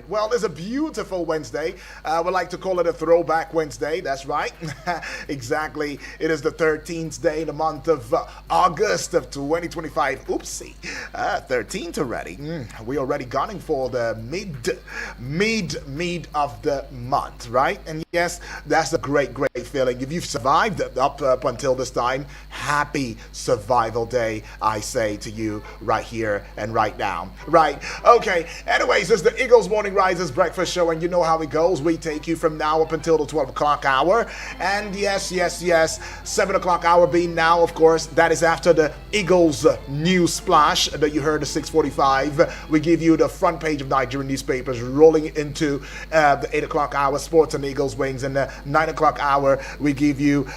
Well, it's a beautiful Wednesday. We like to call it a throwback Wednesday. That's right. Exactly. It is the 13th day in the month of August of 2025. Oopsie. 13th already. We already gunning for the mid of the month, right? And yes, that's a great feeling. If you've survived up until this time, happy survival day, I say to you right here and right now. Right. Okay. Anyways, it's the Eagles Morning Rises Breakfast Show, and you know how it goes. We take you from now up until the 12 o'clock hour. And yes, 7 o'clock hour being now, of course, that is after the Eagles news splash that you heard at 6:45. We give you the front page of Nigerian newspapers rolling into the 8 o'clock hour, Sports and Eagles Wings. And the 9 o'clock hour, we give you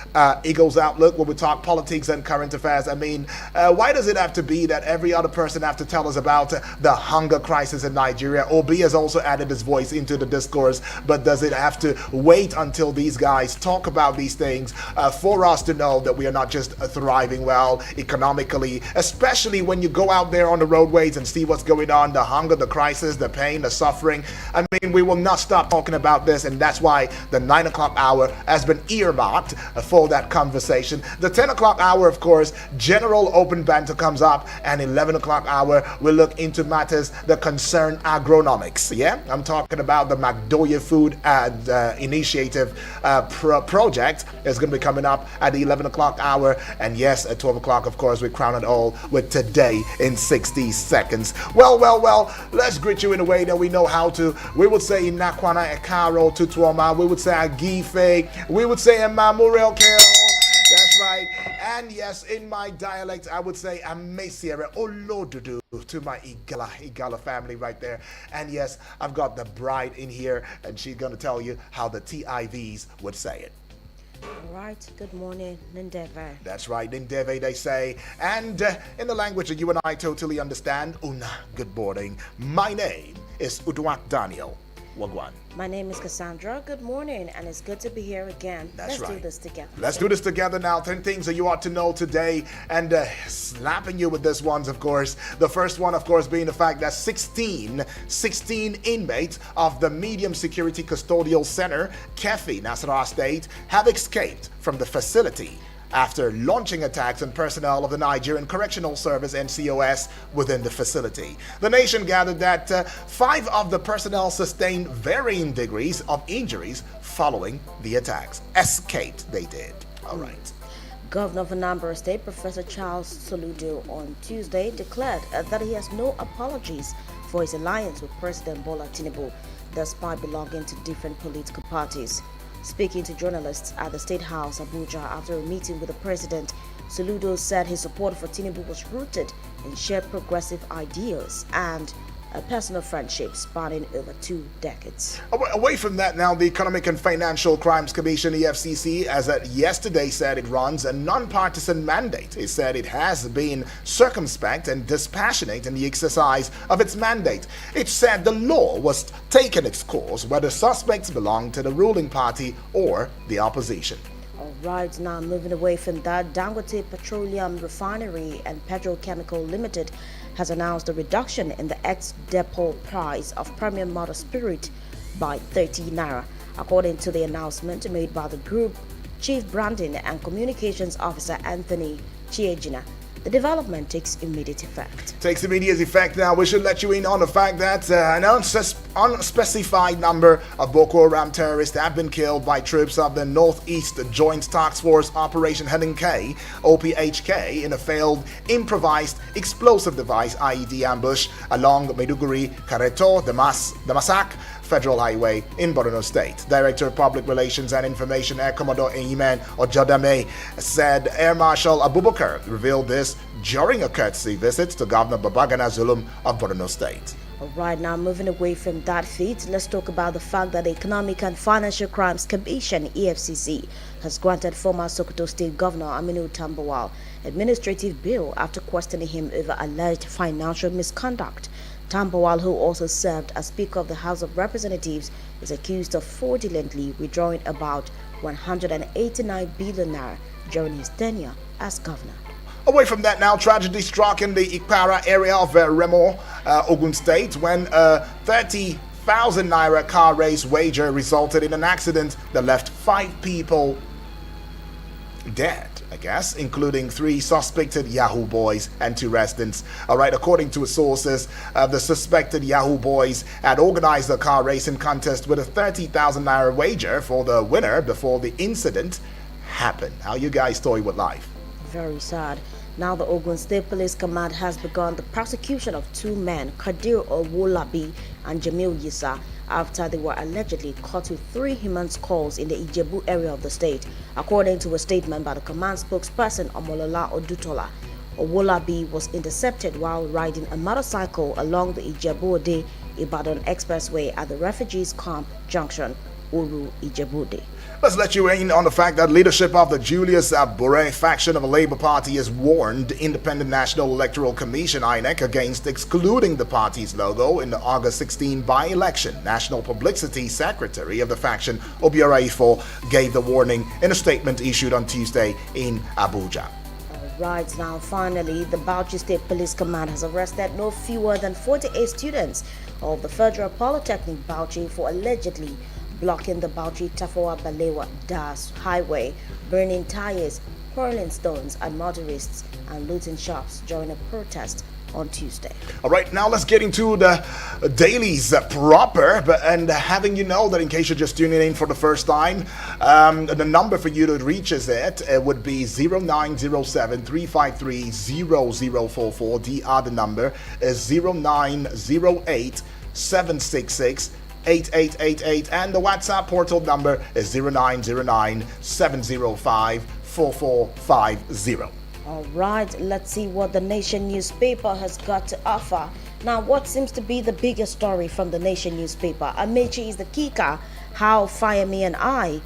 Eagles Outlook, where we talk politics and current affairs. I mean, why does it have to be that every other person have to tell us about the hunger crisis in Nigeria? Obi has also added his voice into the discourse, but does it have to wait until these guys talk about these things for us to know that we are not just thriving well economically, especially when you go out there on the roadways and see what's going on, the hunger, the crisis, the pain, the suffering? I mean, we will not stop talking about this, and that's why the 9 o'clock hour has been earmarked for that conversation. The 10 o'clock hour, of course, general open banter comes up, and 11 o'clock hour, we'll look into matters that concern agronomics. Yeah, I'm talking about the Magdoya Food Initiative project is going to be coming up at the 11 o'clock hour. And yes, at 12 o'clock, of course, we crown it all with Today in 60 Seconds. Well, let's greet you in a way that we know how to. We would say Nakwana Ekaro Tutuoma. We would say Agife. We would say Emamurel Kero. That's right. And yes, in my dialect, I would say Amesiere Olodudu to my Igala family right there. And yes, I've got the bride in here, and she's going to tell you how the TIVs would say it. All right, good morning, Nindeve. That's right, Nindeve, they say. And in the language that you and I totally understand, Una, good morning. My name is Uduak Daniel Wagwan. My name is Cassandra. Good morning, and it's good to be here again. Let's do this together. Let's do this together now. 10 things that you ought to know today, and slapping you with this ones, of course. The first one, of course, being the fact that 16 inmates of the Medium Security Custodial Center, Kefi, Nasarawa State, have escaped from the facility after launching attacks on personnel of the Nigerian Correctional Service NCOS within the facility. The nation gathered that 5 of the personnel sustained varying degrees of injuries following the attacks. Escaped, they did. All right. Governor of Anambra State, Professor Charles Soludo, on Tuesday declared that he has no apologies for his alliance with President Bola Tinubu, despite belonging to different political parties. Speaking to journalists at the State House, Abuja, after a meeting with the president, Soludo said his support for Tinubu was rooted in shared progressive ideas and a personal friendship spanning over 2 decades. Away from that now, the Economic and Financial Crimes Commission, EFCC, as at yesterday said it runs a non-partisan mandate. It said it has been circumspect and dispassionate in the exercise of its mandate. It said the law was taking its course whether suspects belong to the ruling party or the opposition. All right, now moving away from that, Dangote Petroleum Refinery and Petrochemical Limited has announced a reduction in the ex-depot price of premium motor spirit by 30 naira, according to the announcement made by the group Chief Branding and Communications Officer Anthony Chiejina. The development takes immediate effect. Takes immediate effect now. We should let you in on the fact that an unspecified number of Boko Haram terrorists have been killed by troops of the Northeast Joint Task Force Operation Heading K, OPHK, in a failed improvised explosive device IED ambush along Maiduguri, Kareto, Damasak Federal Highway in Borno State. Director of Public Relations and Information, Air Commodore Eiman Ojadame, said Air Marshal Abubakar revealed this during a courtesy visit to Governor Babagana Zulum of Borno State. All right, now moving away from that feat, let's talk about the fact that the Economic and Financial Crimes Commission, EFCC, has granted former Sokoto State Governor Aminu Tambawal administrative bail after questioning him over alleged financial misconduct. Tambawal, who also served as Speaker of the House of Representatives, is accused of fraudulently withdrawing about 189 billion naira during his tenure as governor. Away from that now, tragedy struck in the Ikpara area of Remo, Ogun State, when a 30,000 naira car race wager resulted in an accident that left 5 people dead, I guess, including 3 suspected Yahoo boys and 2 residents. Alright, according to sources, the suspected Yahoo boys had organized a car racing contest with a 30,000 naira wager for the winner before the incident happened. How you guys toy with life? Very sad. Now the Ogun State Police Command has begun the prosecution of 2 men, Kadir Owolabi and Jamil Yisa, after they were allegedly caught with 3 human skulls in the Ijebu area of the state. According to a statement by the command spokesperson Omolola Odutola, Owolabi was intercepted while riding a motorcycle along the Ijebu-Ode Ibadan Expressway at the Refugees Camp Junction, Uru, Ijebu-Ode. Let's let you in on the fact that leadership of the Julius Abure faction of the Labour Party has warned the Independent National Electoral Commission (INEC) against excluding the party's logo in the August 16 by-election. National Publicity Secretary of the faction, Obiora Ifo, gave the warning in a statement issued on Tuesday in Abuja. Right now, finally, the Bauchi State Police Command has arrested no fewer than 48 students of the Federal Polytechnic Bauchi for allegedly blocking the Bauchi Tafawa Balewa Das Highway, burning tires, hurling stones at motorists, and looting shops during a protest on Tuesday. All right, now let's get into the dailies proper. And having you know that in case you're just tuning in for the first time, the number for you to reach us at would be 0907 353 0044. The other number is 0908 766 8888, and the WhatsApp portal number is 0909 705 4450. All right, let's see what the Nation newspaper has got to offer. Now, what seems to be the biggest story from the Nation newspaper? Amechi is the kicker, how Fayemi and I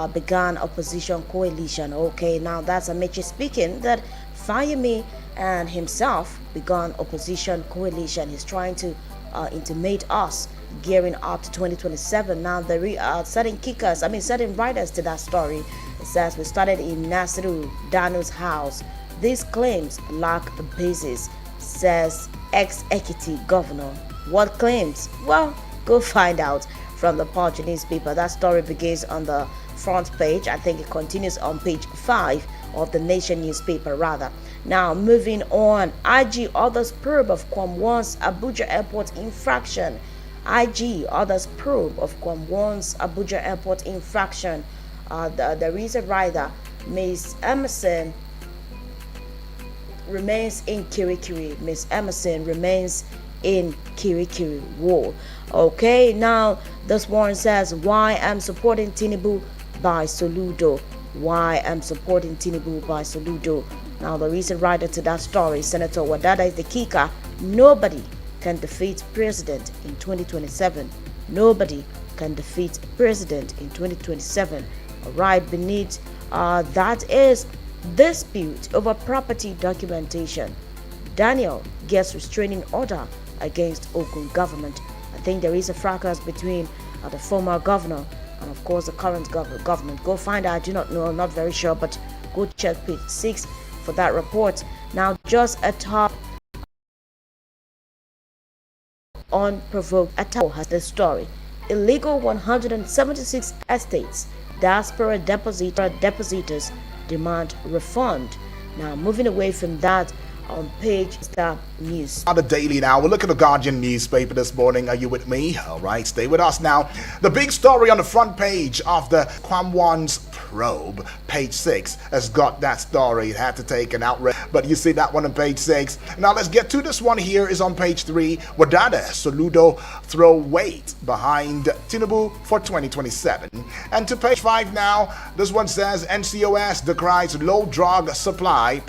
began opposition coalition. Okay, now that's Amechi speaking, that Fayemi and himself began opposition coalition. He's trying to intimate us gearing up to 2027. Now there are certain writers to that story. It says we started in Nasiru Danu's house. These claims lack a basis, says ex-Ekiti governor. What claims? Well, go find out from the Punch newspaper. That story begins on the front page. I think it continues on page 5 of the Nation newspaper rather. Now moving on, IG others probe of Kwamwon's Abuja Airport infraction. IG others probe of Kwamwon's Abuja Airport infraction. The reason rider, Miss Emerson, remains in Kirikiri. Miss Emerson remains in Kirikiri. Whoa. Okay, now this one says, why I'm supporting Tinubu by Soludo. Why I'm supporting Tinubu by Soludo. Now the reason rider to that story, Senator Wadada, is the kicker. Nobody can defeat president in 2027. Nobody can defeat president in 2027. All right, beneath that is dispute over property documentation. Daniel gets restraining order against Ogun government. I think there is a fracas between the former governor and of course the current government. Go find out. I do not know, I'm not very sure, but go check page 6 for that report. Now just atop unprovoked attack has the story. Illegal 176 estates. Diaspora depositors demand refund. Now moving away from that, on page Star News. The Daily now. We'll look at the Guardian newspaper this morning. Are you with me? All right, stay with us now. The big story on the front page of the Kwamwon's probe, page 6, has got that story. It had to take an outrage, but you see that one on page 6. Now let's get to this one here is on page 3. Wadada, Soludo throw weight behind Tinubu for 2027. And to page 5 now, this one says NCOS decries low drug supply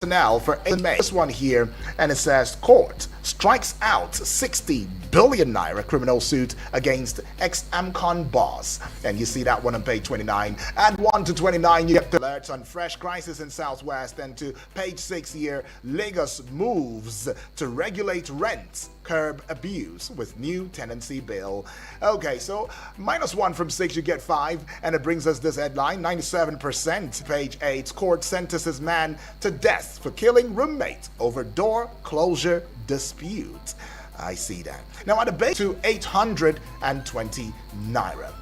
personnel for May. This one here, and it says court strikes out 60 billion naira criminal suit against ex-Amcon boss, and you see that one on page 29. Add 1 to 29, you get the alerts on fresh crisis in Southwest. And to page 6 here, Lagos moves to regulate rents, curb abuse with new tenancy bill. Okay, so -1 from 6, you get 5, and it brings us this headline: 97%. Page 8, court sentences man to death for killing roommate over door closure dispute. I see that. Now, at the base to 820 naira.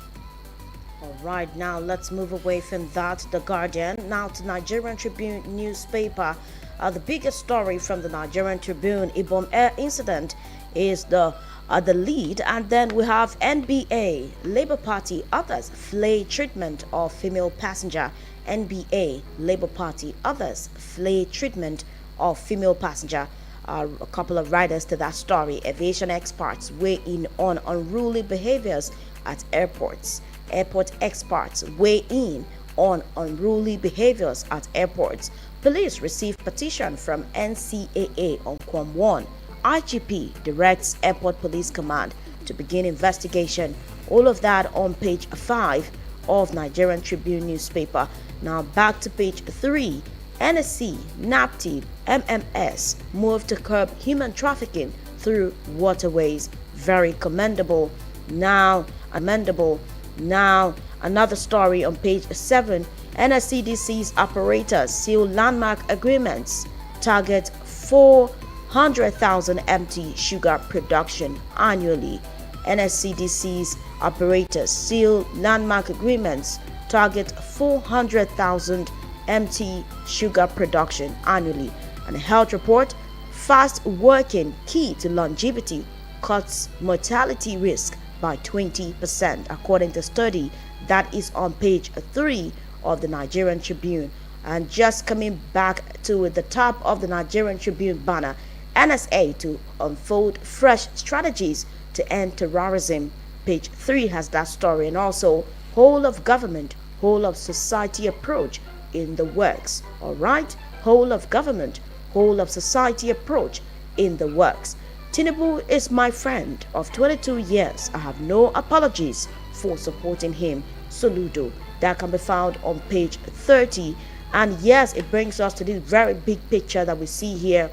All right, now let's move away from that. The Guardian, now to Nigerian Tribune newspaper. The biggest story from the Nigerian Tribune, Ibom Air incident, is the lead, and then we have NBA, Labour Party, others flay treatment of female passenger. NBA, Labour Party, others flay treatment of female passenger. A couple of writers to that story. Aviation experts weigh in on unruly behaviors at airports. Airport experts weigh in on unruly behaviors at airports. Police receive petition from NCAA on Quam 1. IGP directs Airport Police Command to begin investigation. All of that on page 5 of Nigerian Tribune newspaper. Now back to page 3. NSC, NAPTIP, MMS moved to curb human trafficking through waterways. Very commendable. Now, amendable. Now, another story on page 7. NSCDC's operators seal landmark agreements. Target 400,000 empty sugar production annually. NSCDC's operators seal landmark agreements. Target 400,000 empty sugar production annually. And a health report, fast working key to longevity, cuts mortality risk by 20%, according to study that is on page 3 of the Nigerian Tribune. And just coming back to the top of the Nigerian Tribune banner, NSA to unfold fresh strategies to end terrorism. Page 3 has that story, and also whole of government, whole of society approach in the works. All right, whole of government, whole of society approach in the works. Tinubu is my friend of 22 years. I have no apologies for supporting him. Soludo. That can be found on page 30. And yes, it brings us to this very big picture that we see here,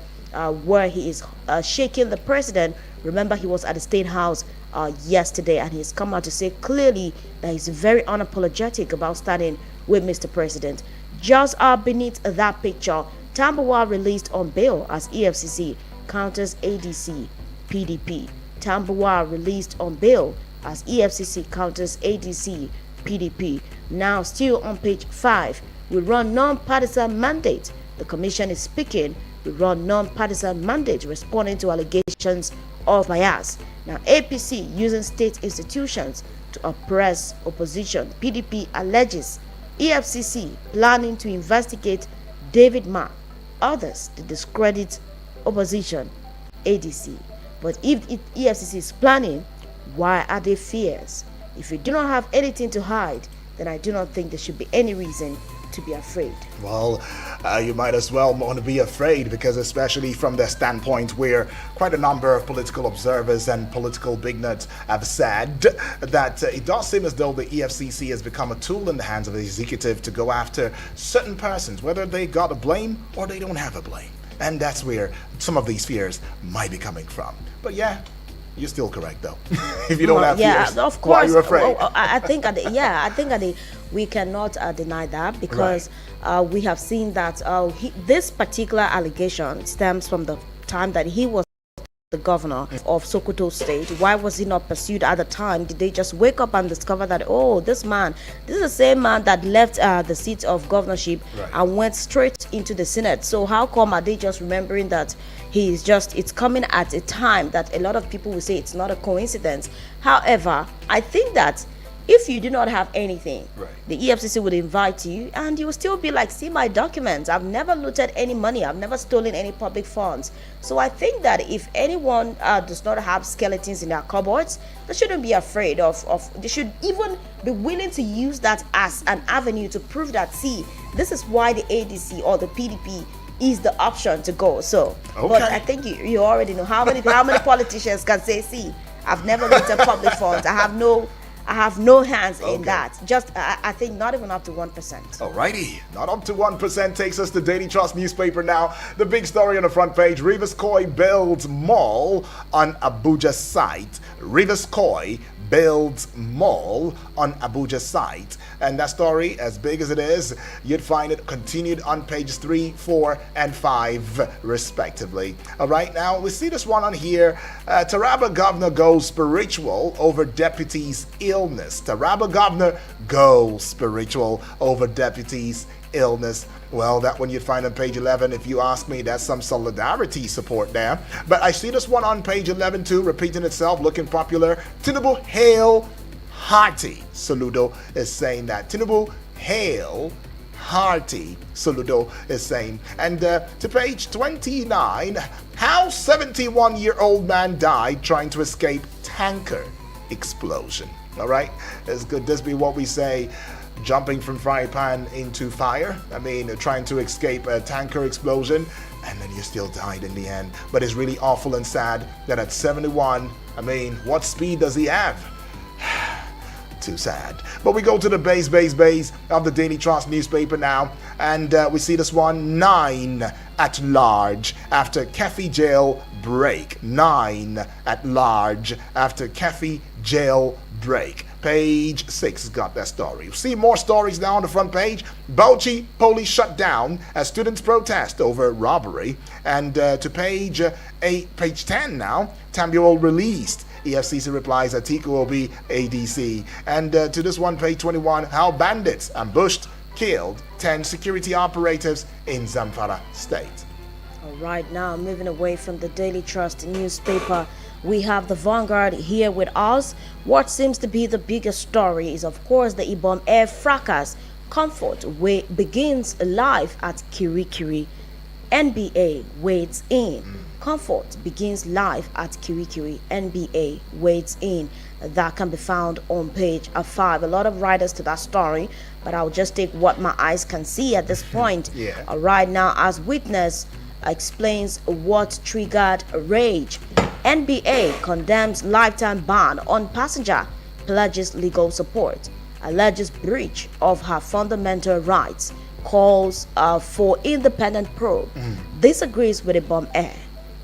where he is shaking the president. Remember, he was at the State House yesterday, and he's come out to say clearly that he's very unapologetic about standing with Mr. President. Just beneath that picture, Tambuwal released on bail as EFCC counters ADC, PDP. Tambuwal released on bail as EFCC counters ADC, PDP. Now, still on page 5, we run non-partisan mandate. The commission is speaking. We run non-partisan mandate responding to allegations of bias. Now, APC using state institutions to oppress opposition. PDP alleges EFCC planning to investigate David Mark. Others to discredit opposition. ADC. But if EFCC is planning, why are there fears? If you do not have anything to hide, then I do not think there should be any reason to be afraid. Well, you might as well want to be afraid, because especially from the standpoint where quite a number of political observers and political big nuts have said that it does seem as though the EFCC has become a tool in the hands of the executive to go after certain persons, whether they got a blame or they don't have a blame. And that's where some of these fears might be coming from. But yeah, you're still correct though. If you don't have fears, of course. why are you afraid? I think we cannot deny that, because we have seen that this particular allegation stems from the time that he was the governor of Sokoto State. Why was he not pursued at the time? Did they just wake up and discover that, oh, this is the same man that left the seat of governorship and went straight into the Senate? So how come are they just remembering that it's coming at a time that a lot of people will say it's not a coincidence? However, I think that if you do not have anything, the EFCC would invite you and you will still be like, see my documents. I've never looted any money. I've never stolen any public funds. So I think that if anyone does not have skeletons in their cupboards, they shouldn't be afraid of. They should even be willing to use that as an avenue to prove that, see, this is why the ADC or the PDP is the option to go. So, but I think you already know how many politicians can say, see, I've never looted public funds. I have no hands in that. Just, I think not even up to 1%. Alrighty, not up to 1% takes us to Daily Trust newspaper now. The big story on the front page, Rivers Koi builds mall on Abuja site. Rivers Koi builds mall on Abuja site. And that story, as big as it is, you'd find it continued on pages 3, 4, and 5, respectively. All right, now we see this one on here. Taraba governor goes spiritual over deputy's illness. Taraba governor goes spiritual over deputy's illness. Well, that one you'd find on page 11. If you ask me, that's some solidarity support there. But I see this one on page 11 too, repeating itself, looking popular. Tinubu hail hearty. Soludo is saying that. Tinubu hail hearty. Soludo is saying. And to page 29, how 71-year-old man died trying to escape tanker explosion. All right, it's good. This be what we say, jumping from frying pan into fire. I mean, trying to escape a tanker explosion, and then you still died in the end. But it's really awful and sad that at 71, I mean, what speed does he have? Too sad. But we go to the base of the Daily Trust newspaper now, and we see this one, 9 at large after Kefi jail break. 9 at large after Kefi jail break. Page 6 has got that story. You see more stories now on the front page. Bauchi police shut down as students protest over robbery. And to page 10 now, Tambuwal released. EFCC replies Atiku will be ADC. And to this one, page 21, how bandits ambushed, killed 10 security operatives in Zamfara state. All right, now moving away from the Daily Trust newspaper, we have the Vanguard here with us. What seems to be the biggest story is, of course, the Ibom Air fracas. Comfort begins life at Kirikiri. NBA waits in. Comfort begins life at Kirikiri. NBA waits in. That can be found on page 5. A lot of writers to that story, but I'll just take what my eyes can see at this point. Yeah. Right now, as witness explains what triggered rage. NBA condemns lifetime ban on passenger, pledges legal support, alleges breach of her fundamental rights, calls for independent probe, disagrees with Ibom Air,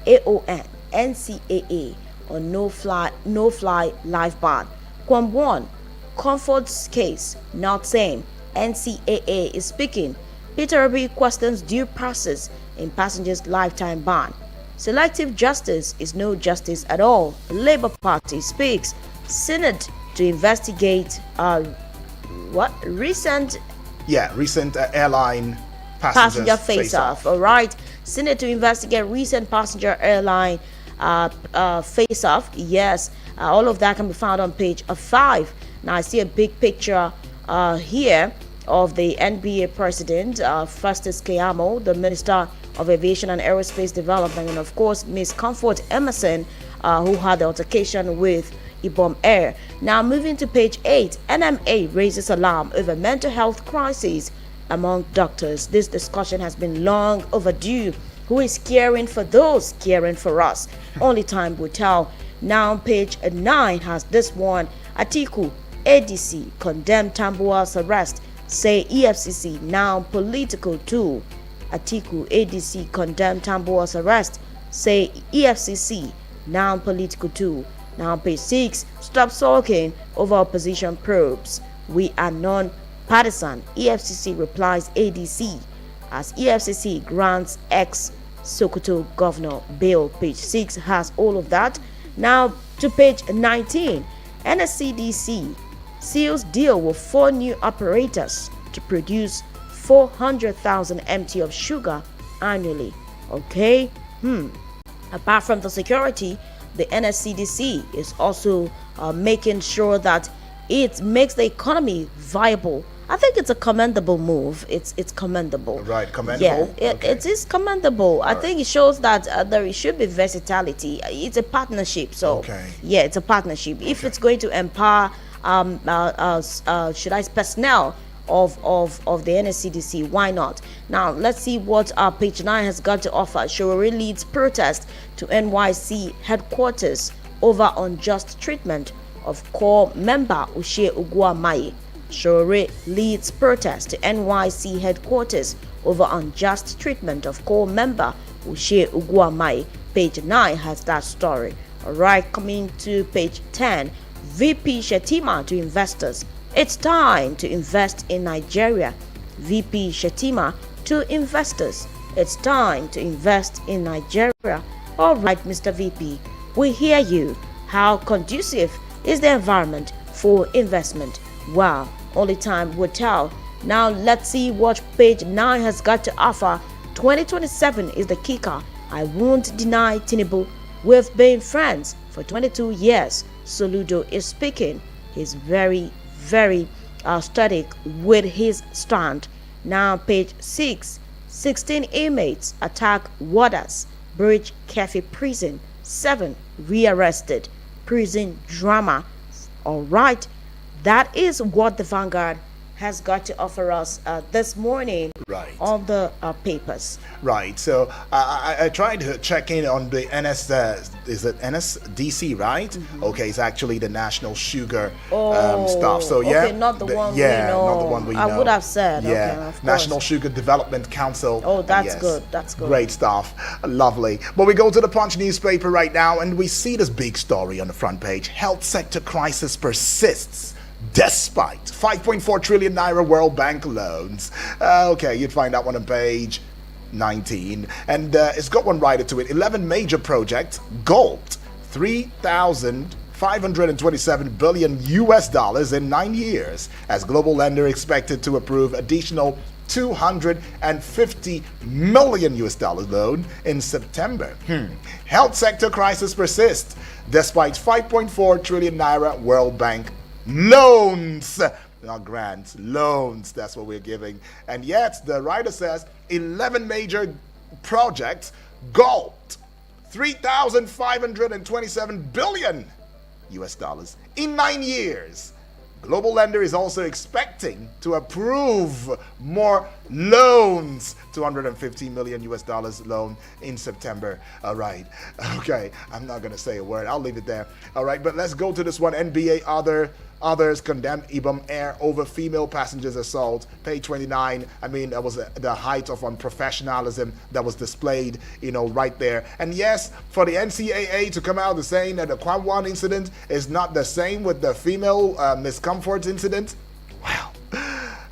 AON, NCAA on no-fly life ban. Kwam 1, Comfort's case, not same. NCAA is speaking. Peter Obi questions due process in passengers' lifetime ban. Selective justice is no justice at all. Labour Party speaks. Senate to investigate recent airline passenger face-off. All right, Senate to investigate recent passenger airline face-off. Yes, all of that can be found on page 5. Now I see a big picture here of the NBA president, Festus Keyamo, the Minister of Aviation and Aerospace Development, and of course Ms. Comfort Emerson, who had the altercation with Ibom Air. Now moving to page 8, NMA raises alarm over mental health crises among doctors. This discussion has been long overdue. Who is caring for those caring for us? Only time will tell. Now page 9 has this one. Atiku, ADC, condemn Tambuwal's arrest, say EFCC now political tool. Atiku, ADC, condemn Tambuwal's arrest, say EFCC now political tool. Now page 6, stop sulking over opposition probes. We are non-partisan. EFCC replies ADC as EFCC grants ex-Sokoto governor bail. Page 6 has all of that. Now to page 19, NSCDC seals deal with 4 new operators to produce 400,000 MT of sugar annually. Okay. Apart from the security, the NSCDC is also making sure that it makes the economy viable. I think it's a commendable move. It's commendable. Right, commendable? Yeah, it is commendable. I think it shows that there should be versatility. It's a partnership. So, yeah, it's a partnership. If it's going to empower, personnel of the NSCDC, why not? Now, let's see what page 9 has got to offer. Showore leads protest to NYC headquarters over unjust treatment of core member Uche Uguamaye. Showore leads protest to NYC headquarters over unjust treatment of core member Uche Uguamaye. Page 9 has that story. All right, coming to page 10. VP Shetima to investors. It's time to invest in Nigeria. VP Shetima to investors. It's time to invest in Nigeria. All right, Mr. VP, we hear you. How conducive is the environment for investment? Wow, only time will tell. Now let's see what page 9 has got to offer. 2027 is the kicker. I won't deny Tinubu. We've been friends for 22 years. Soludo is speaking. He's very, very static with his stand. Now page 6. 16 inmates attack warders. Breach Kefi prison. 7 rearrested. Prison drama. All right. That is what the Vanguard has got to offer us this morning on the papers. Right. So I tried to check in on the is it NSDC, right? Mm-hmm. Okay, it's actually the National Sugar stuff. So yeah, okay, not the one we know. Not the one we know. I would have said, yeah, okay, of course. National Sugar Development Council. Oh, that's good. That's good. Great stuff. Lovely. But we go to the Punch newspaper right now, and we see this big story on the front page. Health sector crisis persists despite 5.4 trillion naira World Bank loans. Okay, you'd find that one on page 19. And it's got one rider to it. 11 major projects gulped 3,527 billion US dollars in 9 years, as global lender expected to approve additional 250 million US dollar loan in September. Health sector crisis persists despite 5.4 trillion naira World Bank loans, not grants, loans. That's what we're giving. And yet the writer says 11 major projects gulped 3,527 billion US dollars in 9 years. Global lender is also expecting to approve more loans, 250 million US dollars loan in September. All right. Okay. I'm not going to say a word. I'll leave it there. All right. But let's go to this one. NBA others condemn Ibom Air over female passengers assault. Page 29. I mean, that was the height of unprofessionalism that was displayed, right there. And yes, for the NCAA to come out and saying that the Kwamwan incident is not the same with the female miscomfort incident. Wow.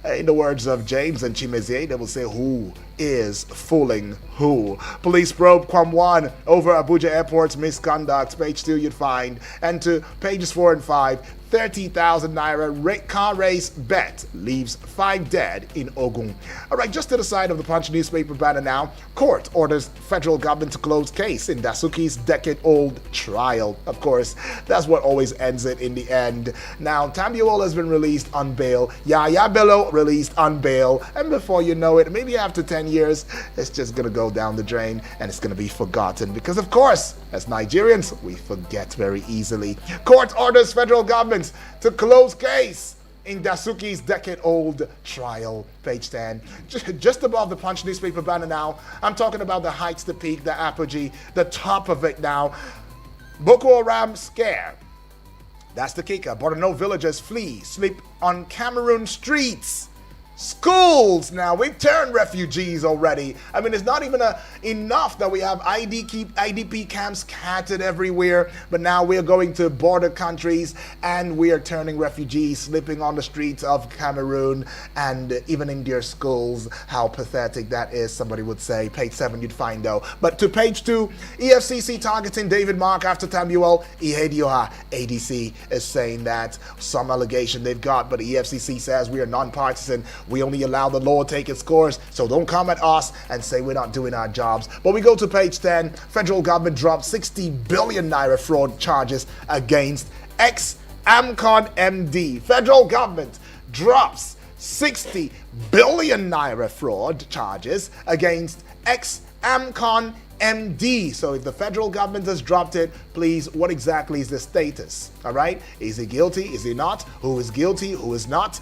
In the words of James and Chimezie, they will say, who is fooling who? Police probe Kwamwan over Abuja Airport's misconduct. Page 2 you'd find. And to pages 4 and 5, 30,000 naira car race bet leaves 5 dead in Ogun. All right, just to the side of the Punch newspaper banner now. Court orders federal government to close case in Dasuki's decade-old trial. Of course, that's what always ends it in the end. Now, Tambuwal has been released on bail. Yaya Bello released on bail. And before you know it, maybe after 10 years, it's just going to go down the drain and it's going to be forgotten. Because, of course, as Nigerians, we forget very easily. Court orders federal government to close case in Dasuki's decade-old trial. Page 10. Just above the Punch newspaper banner now, I'm talking about the heights, the peak, the apogee, the top of it now. Boko Haram scare. That's the kicker. Borno villagers flee, sleep on Cameroon streets. Schools now, we've turned refugees already. I mean, it's not even enough that we have IDP camps scattered everywhere, but now we're going to border countries and we are turning refugees, sleeping on the streets of Cameroon and even in their schools. How pathetic that is, somebody would say. Page 7 you'd find though. But to page 2, EFCC targeting David Mark after Tambuwal. Ihedioha ADC is saying that some allegation they've got, but the EFCC says we are non-partisan. We only allow the law to take its course, so don't come at us and say we're not doing our jobs. But we go to page 10. Federal government dropped 60 billion naira fraud charges against ex-Amcon MD. Federal government drops 60 billion naira fraud charges against ex-Amcon MD. So if the federal government has dropped it, please, what exactly is the status? All right? Is he guilty? Is he not? Who is guilty? Who is not?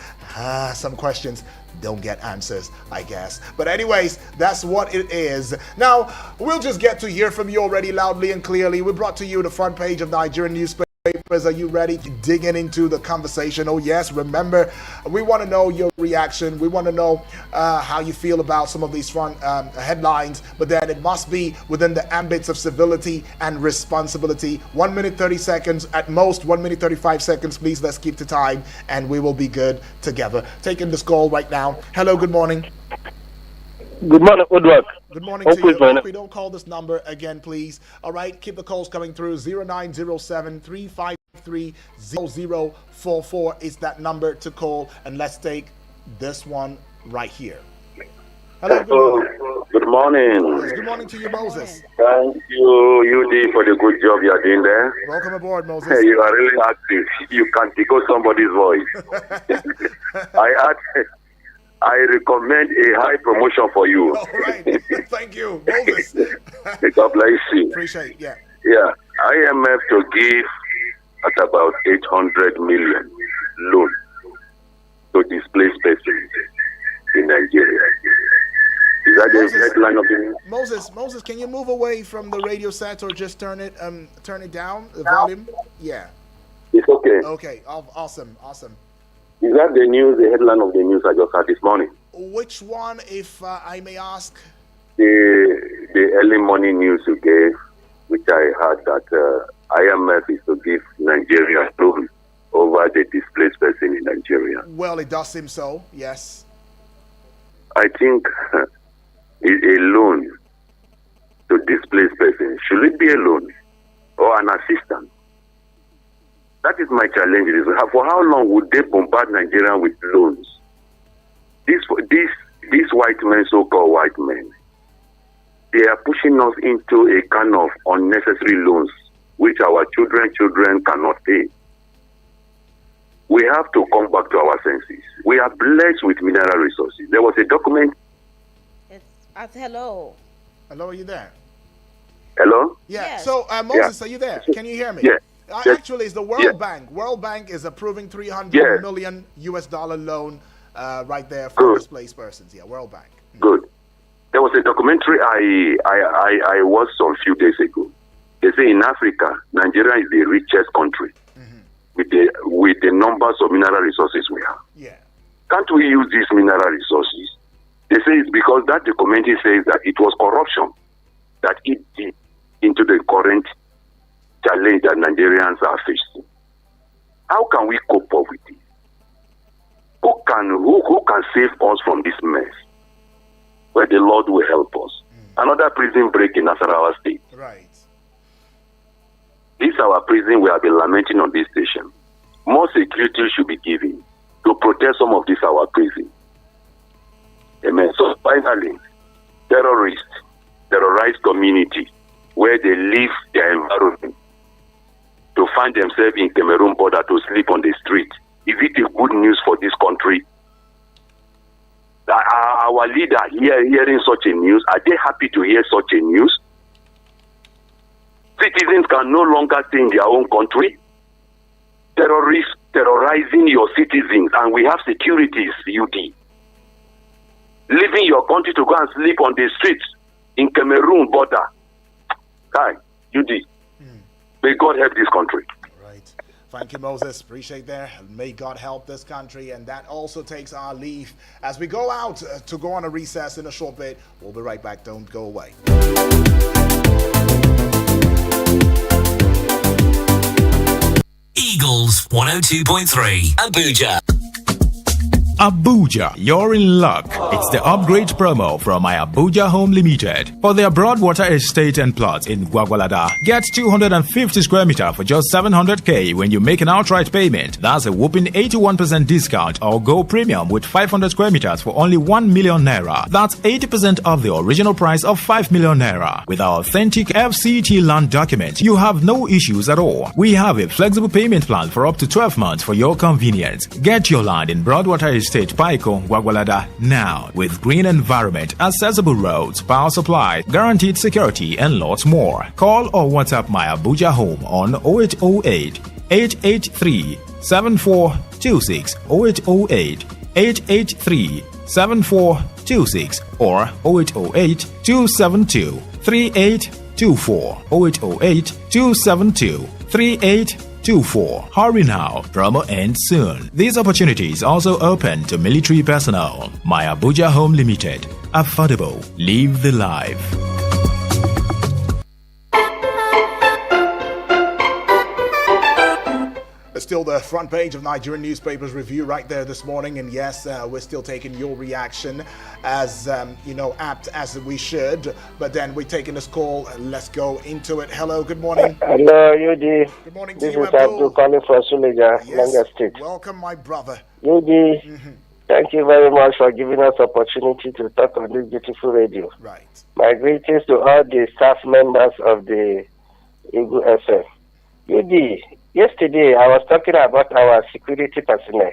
Some questions don't get answers, I guess. But anyways, that's what it is. Now, we'll just get to hear from you already loudly and clearly. We brought to you the front page of Nigerian newspapers Are you ready to dig into the conversation? Oh yes, remember, we want to know your reaction. We want to know how you feel about some of these front headlines, but then it must be within the ambits of civility and responsibility. 1 minute 30 seconds at most, 1 minute 35 seconds, please. Let's keep the time and we will be good together. Taking this call right now. Hello, good morning. Good morning, good work. Good morning to you. Hope we don't call this number again, please. All right, keep the calls coming through. 0907-353-0044 is that number to call, and let's take this one right here. Hello, good morning. Good morning. Yes, good morning to you, Moses. Thank you, UD, for the good job you are doing there. Welcome aboard, Moses. You are really active. You can tickle somebody's voice. I recommend a high promotion for you. All right. Thank you, Moses. God bless you. Appreciate it. Yeah. Yeah. IMF to give at about 800 million loan to displaced persons in Nigeria. Is that the headline of the news? Moses, can you move away from the radio set or just turn it down, the volume? Yeah. It's okay. Okay. Awesome. Is that the news, the headline of the news I just had this morning? Which one, if I may ask? The early morning news you gave, which I heard that IMF is to give Nigeria loan over the displaced person in Nigeria. Well, it does seem so, yes. I think a loan to displaced person, should it be a loan or an assistance? That is my challenge. For how long would they bombard Nigeria with loans? These white men, so-called white men, they are pushing us into a kind of unnecessary loans, which our children cannot pay. We have to come back to our senses. We are blessed with mineral resources. There was a document. Hello. Hello, are you there? Hello? Yeah. Yes. So, Moses, Are you there? Can you hear me? Yeah. Actually, it's the World Bank. World Bank is approving $300 million loan right there for displaced persons. Yeah, World Bank. Good. There was a documentary I watched some few days ago. They say in Africa, Nigeria is the richest country with the numbers of mineral resources we have. Yeah. Can't we use these mineral resources? They say it's because that documentary says that it was corruption that it did into the current challenge that Nigerians are facing. How can we cope up with this? Who can save us from this mess? Where the Lord will help us. Another prison break in Nasarawa State. Right. This is our prison we have been lamenting on this station. More security should be given to protect some of this our prison. Amen. So finally, terrorized community where they leave their environment to find themselves in Cameroon border to sleep on the street. Is it a good news for this country? Our leader hearing such a news, are they happy to hear such a news? Citizens can no longer stay in their own country. Terrorists terrorizing your citizens, and we have securities, UD. Leaving your country to go and sleep on the streets in Cameroon border. Hi, UD. May God help this country. Right. Thank you, Moses. Appreciate that. May God help this country. And that also takes our leave as we go out to go on a recess in a short bit. We'll be right back. Don't go away. Eagles 102.3 Abuja. Abuja, you're in luck. It's the upgrade promo from my Abuja Home Limited. For their Broadwater estate and plots in Gwagwalada, get 250 square meter for just 700k when you make an outright payment. That's a whopping 81% discount, or go premium with 500 square meters for only 1 million naira. That's 80% of the original price of 5 million naira. With our authentic FCT land document, you have no issues at all. We have a flexible payment plan for up to 12 months for your convenience. Get your land in Broadwater Estate, Paiko, Gwagwalada now, with green environment, accessible roads, power supply, guaranteed security, and lots more. Call or WhatsApp my Abuja Home on 0808 883 7426, 0808 883 7426, or 0808 272 3824, 0808 272 3824. 24. Hurry now. Promo ends soon. These opportunities also open to military personnel. My Abuja Home Limited. Affordable. Live the life. Still the front page of Nigerian newspapers review right there this morning, and yes, we're still taking your reaction as apt as we should, but then we're taking this call. Let's go into it. Hello, good morning. Hello, UD. Good morning to This you, is Abdul calling from Suleja, Niger State. Welcome, my brother. UD, thank you very much for giving us opportunity to talk on this beautiful radio. Right. My greetings to all the staff members of the Eagle FM. UD, yesterday I was talking about our security personnel.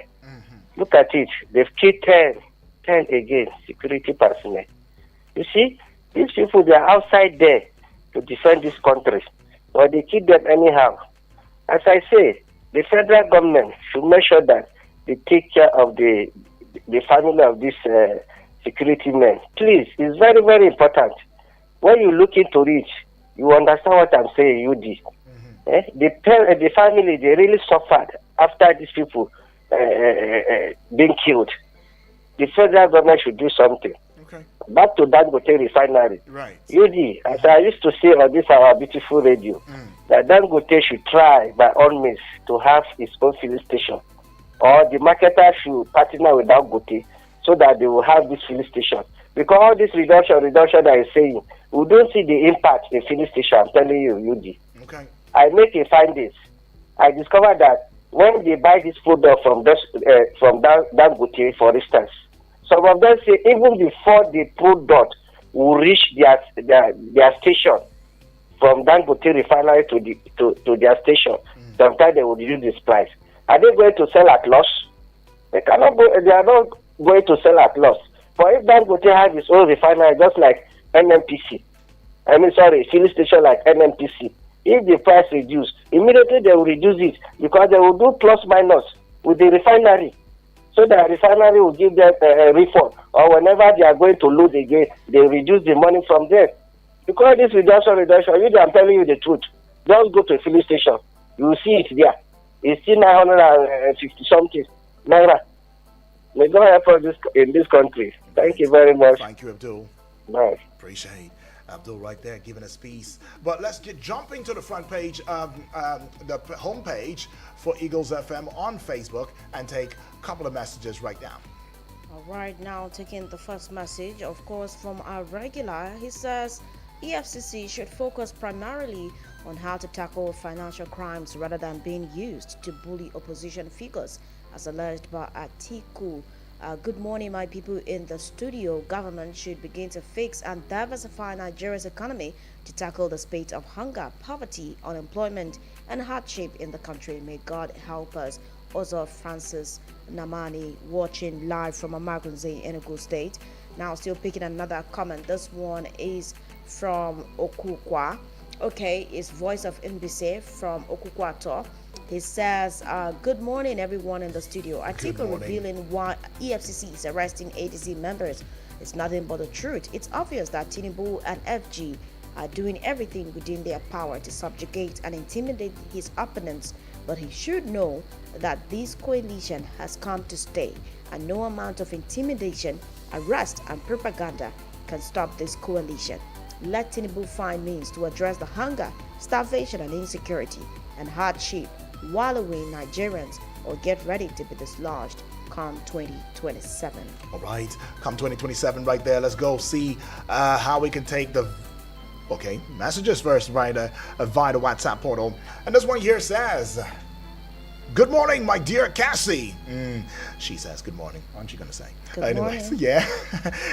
Look at it. They've killed 10 again, security personnel. You see, these people, they are outside there to defend this country, but they kill them anyhow. As I say, the federal government should make sure that they take care of the family of these security men. Please, it's very, very important. When you look into it, you understand what I'm saying, UD. The family, they really suffered after these people being killed. The federal government should do something. Okay. Back to Dangote refinery. Right. UD, as I used to say on this our beautiful radio, that Dangote should try by all means to have its own filling station, or the marketer should partner with Dangote so that they will have this filling station. Because all this reduction that is saying, we don't see the impact in filling station. I'm telling you, UD. Okay. I make a findings. I discovered that when they buy this product from Dangote, for instance, some of them say even before the product will reach their station from Dangote refinery to their station, sometimes they will reduce this price. Are they going to sell at loss? They are not going to sell at loss. But if Dangote has its own refinery, just like NNPC, filling station like NNPC, if the price reduce, immediately they will reduce it because they will do plus minus with the refinery. So the refinery will give them a refund, or whenever they are going to load again, they reduce the money from there. Because this reduction, I'm telling you the truth. Just go to a filling station. You will see it there. It's still 950 something naira. May God help us in this country. Thank you very much. Thank you, Abdul. Bye. Appreciate Abdul right there giving us peace. But let's get jumping to the front page of the homepage for Eagles FM on Facebook and take a couple of messages right now. All right, now taking the first message, of course, from our regular. He says EFCC should focus primarily on how to tackle financial crimes rather than being used to bully opposition figures, as alleged by Atiku. Good morning, my people in the studio. Government should begin to fix and diversify Nigeria's economy to tackle the spate of hunger, poverty, unemployment, and hardship in the country. May God help us. Also, Francis Namani, watching live from Amagunze, Enugu State. Now, still picking another comment. This one is from Okukwa. Okay, it's Voice of NBC from Okukwato. He says, good morning, everyone in the studio. Article revealing why EFCC is arresting ADC members is nothing but the truth. It's obvious that Tinubu and FG are doing everything within their power to subjugate and intimidate his opponents, but he should know that this coalition has come to stay, and no amount of intimidation, arrest, and propaganda can stop this coalition. Let Tinubu find means to address the hunger, starvation, and insecurity and hardship wallowing Nigerians, or get ready to be dislodged come 2027. All right, come 2027 right there. Let's go see how we can take the messages first, right, via the WhatsApp portal. And this one here says, good morning, my dear Cassie. She says good morning. Aren't you going to say? Good morning. Yeah.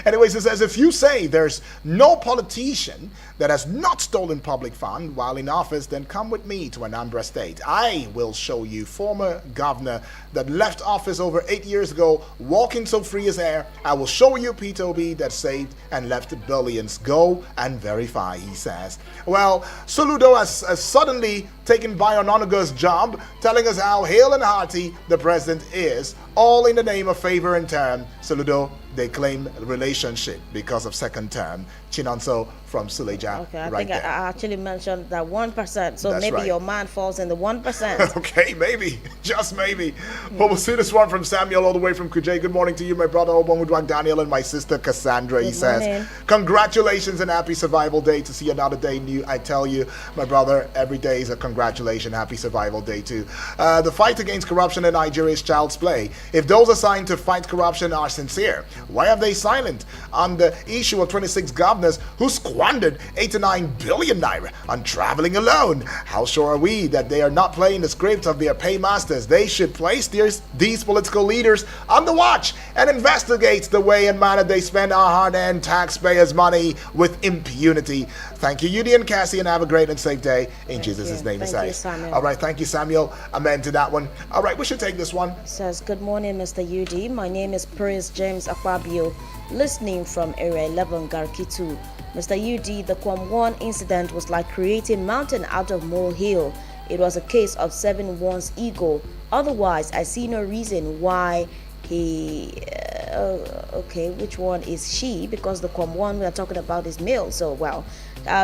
Anyways, it says, if you say there's no politician that has not stolen public fund while in office, then come with me to Anambra State. I will show you former governor that left office over 8 years ago, walking so free as air. I will show you Peter Obi that saved and left billions. Go and verify, he says. Well, Soludo has suddenly taken Biononoga's job, telling us how hale and hearty the president is, all in the name of favor and term. Saludo, they claim relationship because of second term. Chinonso from Suleja. Okay, I right think there. I actually mentioned that 1%. So That's maybe right. your man falls in the 1%. Okay, maybe, just maybe. But we'll see this one from Samuel all the way from Kuje. Good morning to you, my brother Obonwudwang Daniel, and my sister Cassandra. He Good says, morning. congratulations and happy survival day to see another day new. I tell you, my brother, every day is a congratulation, happy survival day too. The fight against corruption in Nigeria is child's play. If those assigned to fight corruption are sincere, why are they silent on the issue of 26 governors who squandered 89 billion naira on traveling alone? How sure are we that they are not playing the script of their paymasters? They should place these political leaders on the watch and investigate the way and manner they spend our hard-earned taxpayers' money with impunity. Thank you, Udi and Cassie, and have a great and safe day. In Jesus' name, Thank you, Samuel. All right, thank you, Samuel. Amen to that one. All right, we should take this one. Says, good morning, Mr. UD. My name is Prince James Akpabio, listening from Area 11, Garkitu. Mr. UD, the Kwam 1 incident was like creating mountain out of molehill. It was a case of saving one's ego. Otherwise, I see no reason why he... okay, which one is she? Because the Kwam 1 we are talking about is male. So, well,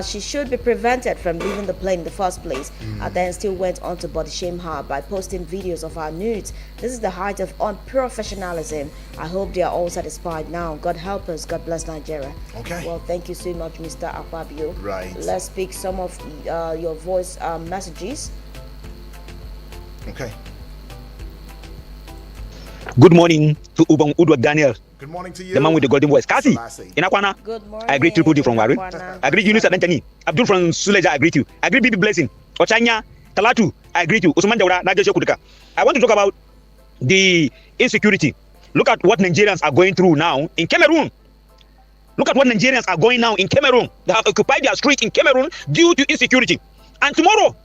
she should be prevented from leaving the plane in the first place. And then still went on to body shame her by posting videos of her nudes. This is the height of unprofessionalism. I hope they are all satisfied now. God help us. God bless Nigeria. Okay. Well, thank you so much, Mr. Akpabio. Right. Let's pick some of your voice messages. Okay. Good morning to Obonwudwang Daniel, Good morning to you. the man with the golden voice. Kasi, Selassie. Inakwana. Good morning. I agree Triple D from Wari. Inakwana. I agree Yunus Adentani. Abdul from Suleja, I agree to you. I agree Bibi Blessing. Ochanya, Talatu, I agree to you. Usman Jawara, Nagesho Kudika. I want to talk about the insecurity. Look at what Nigerians are going through now in Cameroon. Look at what Nigerians are going now in Cameroon. They have occupied their street in Cameroon due to insecurity. And tomorrow,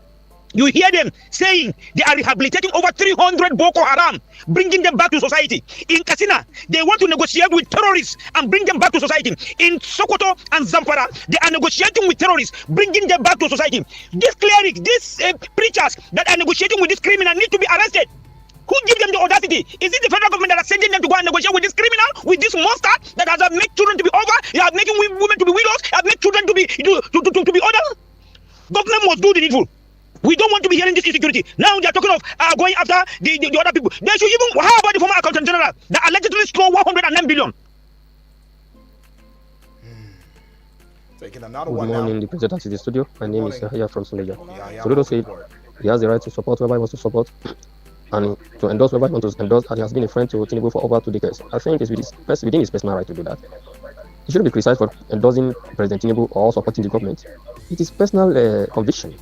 you hear them saying they are rehabilitating over 300 Boko Haram, bringing them back to society. In Katsina, they want to negotiate with terrorists and bring them back to society. In Sokoto and Zamfara, they are negotiating with terrorists, bringing them back to society. These clerics, these preachers that are negotiating with this criminal need to be arrested. Who gives them the audacity? Is it the federal government that are sending them to go and negotiate with this criminal, with this monster that has made children to be over, they are making women to be widows, have made children to be ordered? Government must do the needful. We don't want to be hearing this insecurity. Now they are talking of going after the other people. They should even, how about the former accountant general that allegedly stole 109 billion? Taking another Good one morning, now. the president of the studio. My name is morning. Yahya from Suleja. Yeah, Soludo said he has the right to support whoever he wants to support and to endorse whoever he wants to endorse, and he has been a friend to Tinubu for over 2 decades. I think it's within his personal right to do that. He shouldn't be criticized for endorsing President Tinubu or supporting the government. It is personal conviction.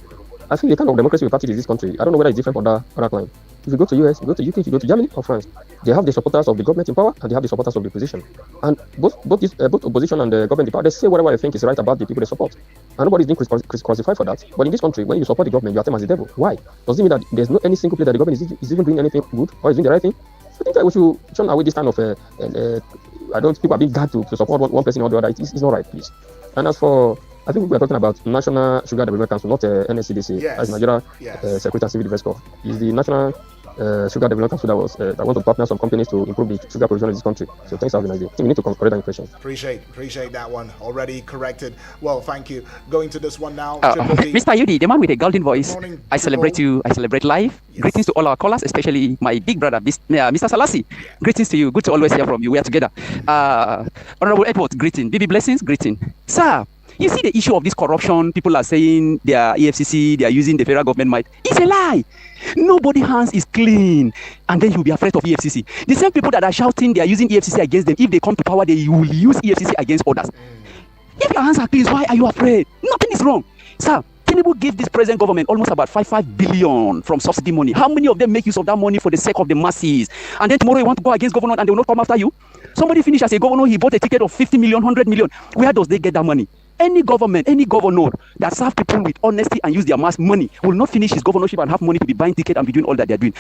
I think the kind of democracy we practice in this country, I don't know whether it's different for other clients. If you go to US, you go to UK, you go to Germany or France, they have the supporters of the government in power and they have the supporters of the opposition. And both opposition and the government in power, they say whatever they think is right about the people they support. And nobody's being crucified for that. But in this country, when you support the government, you are them as the devil. Why? Does it mean that there's no any single place that the government is even doing anything good or is doing the right thing? I think that we should turn away this kind of people are being glad to support one person or the other. It's not right, please. And as for, I think we are talking about National Sugar Development Council, not NSCDC, Yes. as Nigeria Yes. Secretary and Civil Defense Corps. It's the National Sugar Development Council that wants to partner some companies to improve the sugar production in this country. So thanks for having us. I think we need to correct that impression. Appreciate that one. Already corrected. Well, thank you. Going to this one now. Triple D. Mr. Yudi, the man with a golden voice. Morning, I celebrate Triple. you. I celebrate life. Yes. Greetings to all our callers, especially my big brother, Mr. Salassi. Greetings to you. Good to always hear from you. We are together. Honorable Edward, greeting. BB Blessings, greeting. Sir, you see the issue of this corruption. People are saying they are EFCC, they are using the federal government might. It's a lie. Nobody's hands is clean. And then you'll be afraid of EFCC. The same people that are shouting they are using EFCC against them, if they come to power, they will use EFCC against others. If your hands are clean, why are you afraid? Nothing is wrong. Sir, Tinubu gave this present government almost about 5 billion from subsidy money. How many of them make use of that money for the sake of the masses? And then tomorrow you want to go against government and they will not come after you? Somebody finished as a governor, he bought a ticket of 50 million, 100 million. Where does they get that money? Any government, any governor that serve people with honesty and use their mass money will not finish his governorship and have money to be buying ticket and be doing all that they're doing.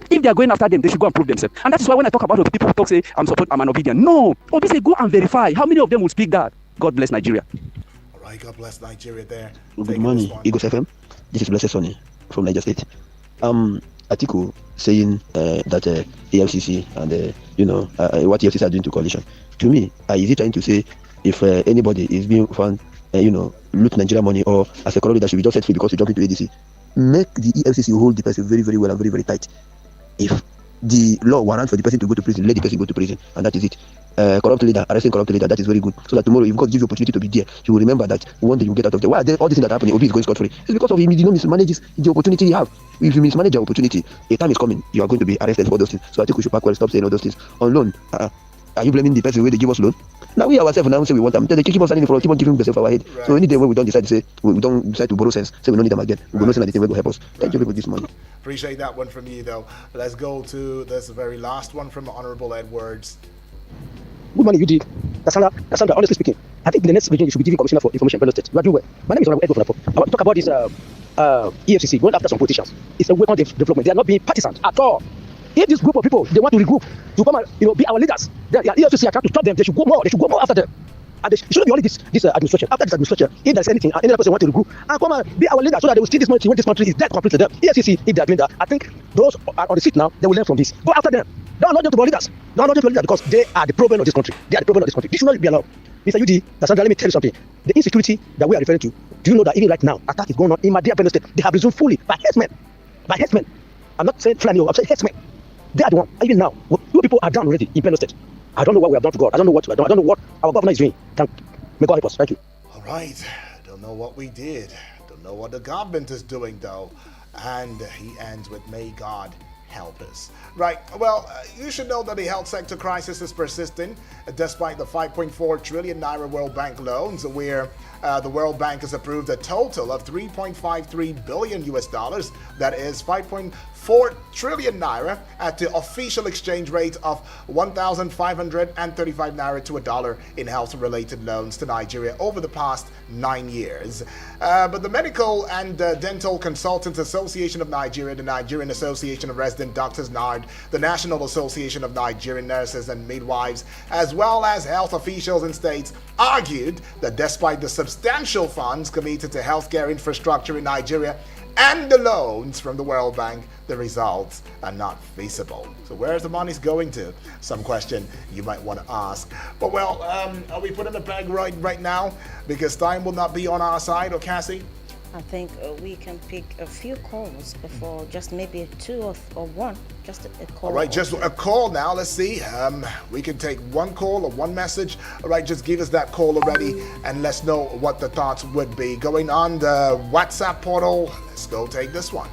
If they are going after them, they should go and prove themselves. And that is why when I talk about people who talk, say, I'm an obedient. No. Obi say, go and verify. How many of them will speak that? God bless Nigeria. All right, God bless Nigeria there. Good Taking morning, this one. Eagles FM. This is Blessed Sonny from Niger State. Atiku saying that AFCC and what EFCC are doing to coalition. To me, is he trying to say if anybody is being found, loot Nigeria money or as a corrupt leader should be just set free because we jump into ADC? Make the EFCC hold the person very, very well and very, very tight. If the law warrants for the person to go to prison, let the person go to prison, and that is it. Corrupt leader, arresting corrupt leader, that is very good. So that tomorrow, if God gives you opportunity to be there, you will remember that one day you get out of there. Why are there all these things that are happening? Obi is going scot-free. It's because of him. He did not mismanage the opportunity he have. If you mismanage the opportunity, a time is coming. You are going to be arrested for those things. So I think we should back well, stop saying all those things. On loan, are you blaming the person where they give us loan? Now we ourselves now say we want them. Then they keep us standing for keep on giving themselves our head. Right. So any day when we don't decide to say we don't decide to borrow sense, say we don't need them again. We will not say that the thing will help us. Thank you people this morning. Appreciate that one from you though. Let's go to this very last one from Honorable Edwards. Good morning, UD. Cassandra, honestly speaking, I think the next region you should be giving Commissioner for Information Benue State. You are doing well. My name is Honorable Edward Funapo. I want to talk about this EFCC going after some politicians. It's a weapon development. They are not being partisan at all. If this group of people they want to regroup to come and be our leaders, the EFCC are trying to stop them. They should go more. They should go more after them. And it shouldn't be only this administration. After this administration, if there's anything, any other person want to regroup and come and be our leader so that they will steal this money when this country is dead completely. Them EFCC, if they are doing that, I think those are on the seat now, they will learn from this. Go after them. Don't allow them to be leaders. Don't allow them to be leaders because they are the problem of this country. They are the problem of this country. This should not be allowed. Mr. UD, Cassandra, let me tell you something. The insecurity that we are referring to, do you know that even right now, attack is going on in Madrid, Benue State? They have resumed fully by herdsmen. By herdsmen. I'm not saying Fulani, I'm saying herdsmen. They are the one. Even now, you people are down already in Benue State. I don't know what we have done to God. I don't know what we have done. I don't know what our governor is doing. May God help us. Thank you. All right. Don't know what we did. Don't know what the government is doing though. And he ends with may God help us. Right. Well, you should know that the health sector crisis is persisting despite the 5.4 trillion naira World Bank loans, where the World Bank has approved a total of 3.53 billion US dollars. That is 5.4 trillion naira at the official exchange rate of 1,535 naira to a dollar in health-related loans to Nigeria over the past 9 years. But the Medical and Dental Consultants Association of Nigeria, the Nigerian Association of Resident Doctors NARD, the National Association of Nigerian Nurses and Midwives, as well as health officials in states, argued that despite the substantial funds committed to healthcare infrastructure in Nigeria and the loans from the World Bank, the results are not feasible. So where's the money's going to? Some question you might want to ask. But well, are we putting the peg right now? Because time will not be on our side, or Cassie? I think we can pick a few calls before, just maybe two or one, just a call. All right, just a call now. Let's see. We can take one call or one message. All right, just give us that call already and let's know what the thoughts would be. Going on the WhatsApp portal, let's go take this one.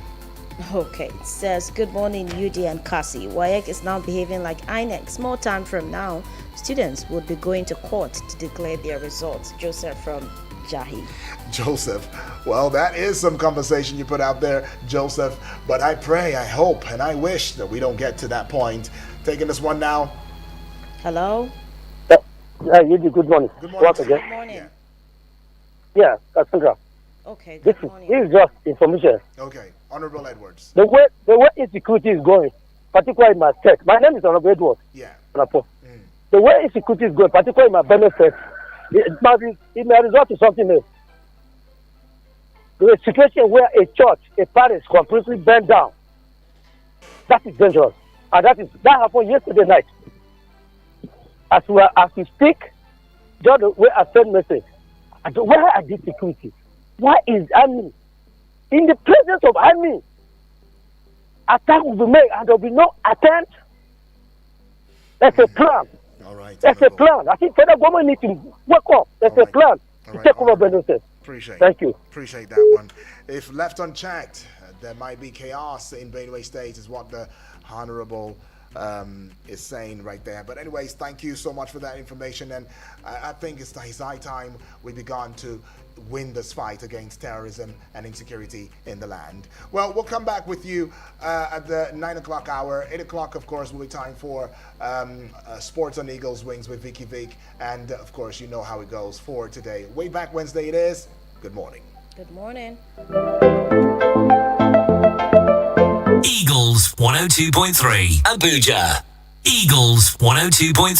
Okay, it says, good morning, UD and Cassie. WAEC is now behaving like INEC. Small time from now, students would be going to court to declare their results. Joseph from Jahi. Joseph, well, that is some conversation you put out there, Joseph. But I pray, I hope, and I wish that we don't get to that point. Taking this one now. Hello? Good morning. Good morning. Once again. Good morning. Yeah, Cassandra. Okay, This good morning. is just information. Okay, Honorable Edwards. The way insecurity is going, particularly in my state. My name is Honorable Edwards. Yeah. The way insecurity is going, particularly in my Benue State, it may result to something else. There is a situation where a church, a parish completely burned down. That is dangerous. And that happened yesterday night. As we speak, just the way I send message, where are these security? Why is army? In the presence of army, attack will be made and there will be no attempt. That's a plan. All right. That's a plan. I think federal government needs to wake up. That's a plan to take over Benue State. Thank you. Appreciate that one. If left unchecked, there might be chaos in Benue State, is what the Honorable is saying right there. But anyways, thank you so much for that information. And I think it's high time we began to win this fight against terrorism and insecurity in the land. Well, we'll come back with you at the 9 o'clock hour. 8 o'clock, of course, will be time for Sports on Eagles Wings with Vicky Vic. And of course, you know how it goes for today. Way back Wednesday it is. Good morning. Good morning. Eagles 102.3 Abuja. Eagles 102.3.